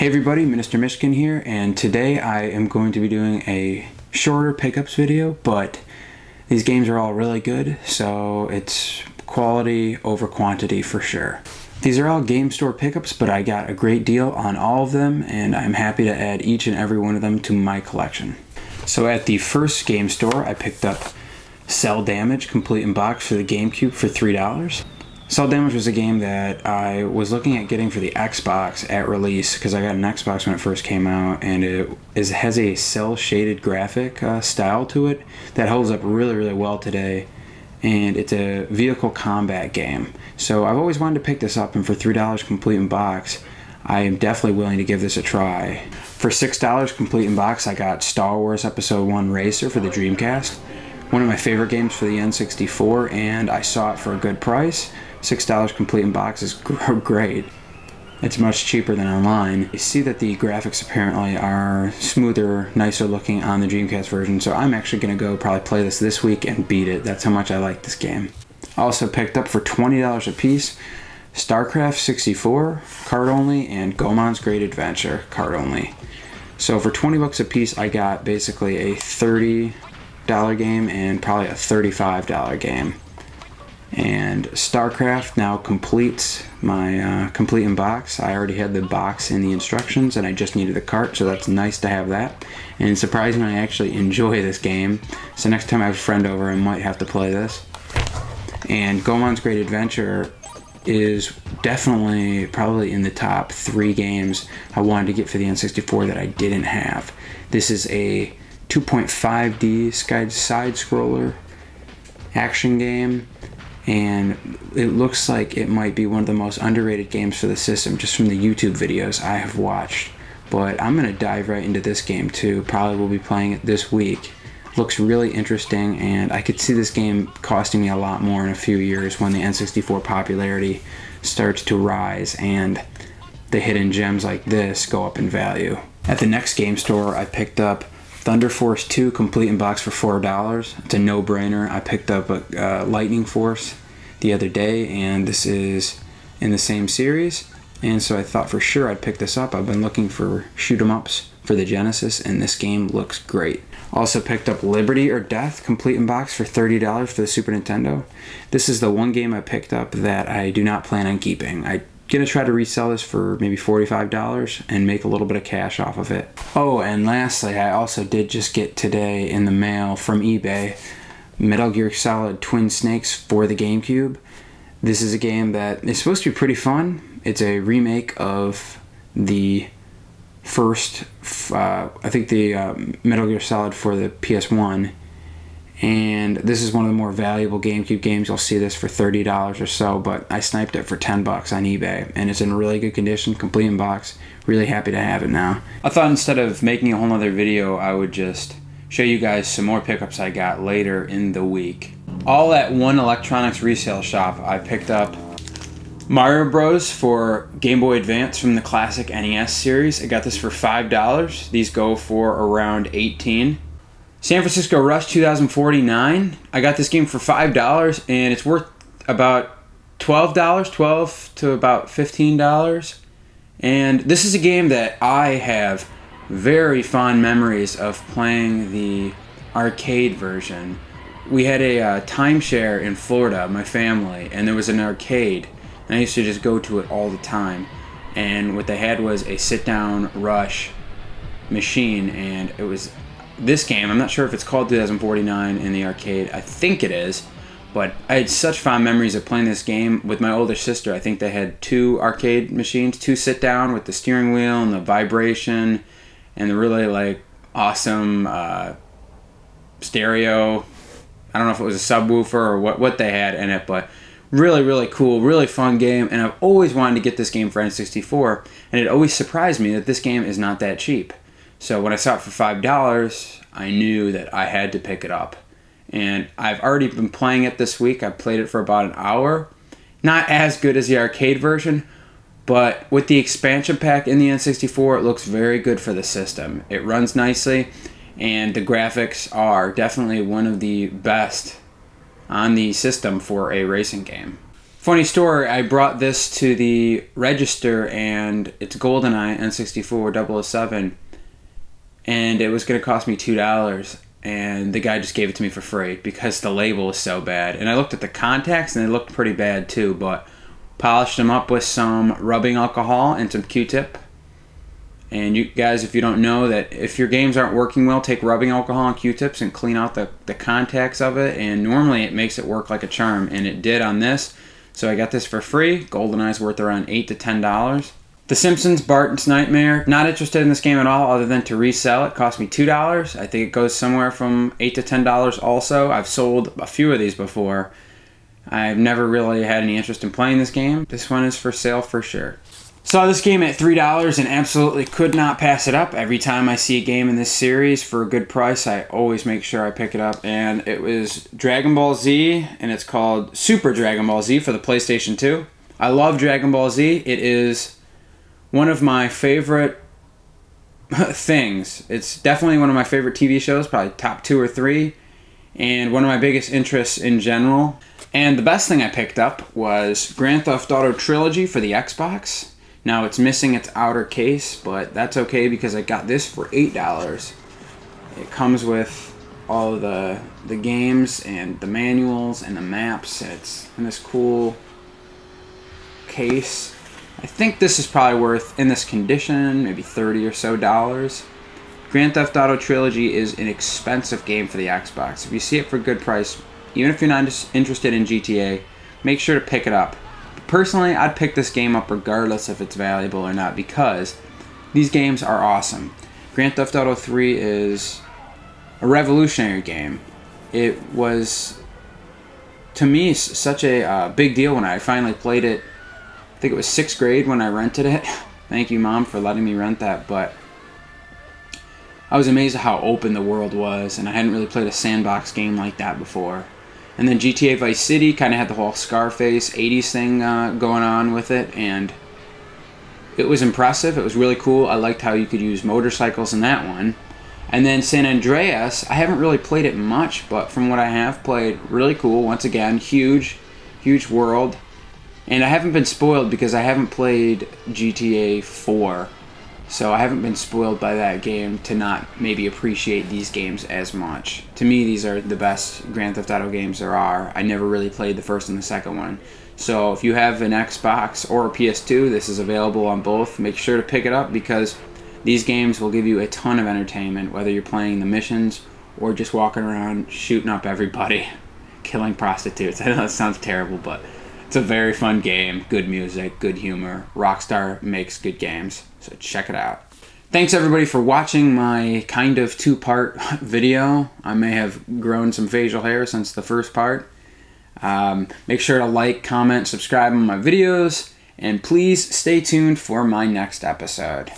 Hey everybody, Mr. Mishkin here, and today I am going to be doing a shorter pickups video, but these games are all really good, so it's quality over quantity for sure. These are all game store pickups, but I got a great deal on all of them, and I'm happy to add each and every one of them to my collection. So at the first game store, I picked up Cell Damage Complete in Box for the GameCube for $3. Cell Damage was a game that I was looking at getting for the Xbox at release because I got an Xbox when it first came out, and it has a cel-shaded graphic style to it that holds up really well today, and it's a vehicle combat game. So I've always wanted to pick this up, and for $3 complete in box, I am definitely willing to give this a try. For $6 complete in box, I got Star Wars Episode 1 Racer for the Dreamcast, one of my favorite games for the N64, and I saw it for a good price. $6 complete in box is great. It's much cheaper than online. You see that the graphics apparently are smoother, nicer looking on the Dreamcast version, so I'm actually going to go probably play this week and beat it. That's how much I like this game. I also picked up for $20 a piece StarCraft 64 card only and Goemon's Great Adventure card only. So for 20 bucks a piece, I got basically a $30 game and probably a $35 game. And StarCraft now completes my complete in box. I already had the box and the instructions, and I just needed the cart, so that's nice to have that. And surprisingly, I actually enjoy this game, so next time I have a friend over, I might have to play this. And Goemon's Great Adventure is definitely probably in the top 3 games I wanted to get for the N64 that I didn't have. This is a 2.5D side-scroller action game, and it looks like it might be one of the most underrated games for the system just from the YouTube videos I have watched. But I'm going to dive right into this game too. Probably will be playing it this week. Looks really interesting, and I could see this game costing me a lot more in a few years when the N64 popularity starts to rise and the hidden gems like this go up in value. At the next game store, I picked up Thunder Force 2 complete in box for $4. It's a no-brainer. I picked up a Lightning Force the other day, and this is in the same series, and so I thought for sure I'd pick this up. I've been looking for shoot-'em-ups for the Genesis, and this game looks great. Also picked up Liberty or Death complete in box for $30 for the Super Nintendo. This is the one game I picked up that I do not plan on keeping. I'm gonna try to resell this for maybe $45 and make a little bit of cash off of it. Oh, and lastly, I also did just get today in the mail from eBay Metal Gear Solid Twin Snakes for the GameCube. This is a game that is supposed to be pretty fun. It's a remake of the first, I think the Metal Gear Solid for the PS1. And this is one of the more valuable GameCube games. You'll see this for $30 or so, but I sniped it for 10 bucks on eBay, and it's in really good condition, complete in box. Really happy to have it now. I thought instead of making a whole nother video, I would just show you guys some more pickups I got later in the week. All at one electronics resale shop, I picked up Mario Bros. For Game Boy Advance from the classic NES series. I got this for $5. These go for around $18. San Francisco Rush 2049. I got this game for $5, and it's worth about $12, $12 to about $15. And this is a game that I have very fond memories of playing the arcade version. We had a timeshare in Florida, my family, and there was an arcade, and I used to just go to it all the time. And what they had was a sit-down Rush machine, and it was this game. I'm not sure if it's called 2049 in the arcade. I think it is, but I had such fond memories of playing this game with my older sister. I think they had 2 arcade machines, 2 sit-down with the steering wheel and the vibration and the really like awesome stereo. I don't know if it was a subwoofer or what they had in it, but really cool, really fun game, and I've always wanted to get this game for N64, and it always surprised me that this game is not that cheap. So when I saw it for $5, I knew that I had to pick it up. And I've already been playing it this week. I played it for about an hour. Not as good as the arcade version, but with the expansion pack in the N64, it looks very good for the system. It runs nicely, and the graphics are definitely one of the best on the system for a racing game. Funny story, I brought this to the register and it's GoldenEye N64 007 and it was going to cost me $2 and the guy just gave it to me for free because the label was so bad. And I looked at the contacts and they looked pretty bad too, but polished them up with some rubbing alcohol and some Q-tip. And you guys, if you don't know, that if your games aren't working well, take rubbing alcohol and Q-tips and clean out the contacts of it, and normally it makes it work like a charm, and it did on this. So I got this for free. GoldenEye's worth around $8 to $10. The Simpsons Bart's Nightmare, not interested in this game at all other than to resell it. Cost me $2. I think it goes somewhere from $8 to $10 also. I've sold a few of these before. I've never really had any interest in playing this game. This one is for sale for sure. Saw this game at $3 and absolutely could not pass it up. Every time I see a game in this series for a good price, I always make sure I pick it up. And it was Dragon Ball Z, and it's called Super Dragon Ball Z for the PlayStation 2. I love Dragon Ball Z. It is one of my favorite things. It's definitely one of my favorite TV shows, probably top 2 or 3, and one of my biggest interests in general. And the best thing I picked up was Grand Theft Auto Trilogy for the Xbox. Now it's missing its outer case, but that's okay because I got this for $8. It comes with all of the games and the manuals and the maps. It's in this cool case. I think this is probably worth, in this condition, maybe $30 or so. Grand Theft Auto Trilogy is an expensive game for the Xbox. If you see it for a good price, even if you're not interested in GTA, make sure to pick it up. Personally, I'd pick this game up regardless if it's valuable or not because these games are awesome. Grand Theft Auto 3 is a revolutionary game. It was, to me, such a big deal when I finally played it. I think it was 6th grade when I rented it. Thank you, Mom, for letting me rent that. But I was amazed at how open the world was, and I hadn't really played a sandbox game like that before. And then GTA Vice City kind of had the whole Scarface 80s thing going on with it, and it was impressive. It was really cool. I liked how you could use motorcycles in that one. And then San Andreas, I haven't really played it much, but from what I have played, really cool. Once again, huge world. And I haven't been spoiled because I haven't played GTA 4. So I haven't been spoiled by that game to not maybe appreciate these games as much. To me, these are the best Grand Theft Auto games there are. I never really played the first and the second one. So if you have an Xbox or a PS2, this is available on both. Make sure to pick it up because these games will give you a ton of entertainment, whether you're playing the missions or just walking around shooting up everybody, killing prostitutes. I know that sounds terrible, but it's a very fun game. Good music, good humor. Rockstar makes good games. So check it out. Thanks everybody for watching my kind of 2-part video. I may have grown some facial hair since the first part. Make sure to like, comment, subscribe on my videos, and please stay tuned for my next episode.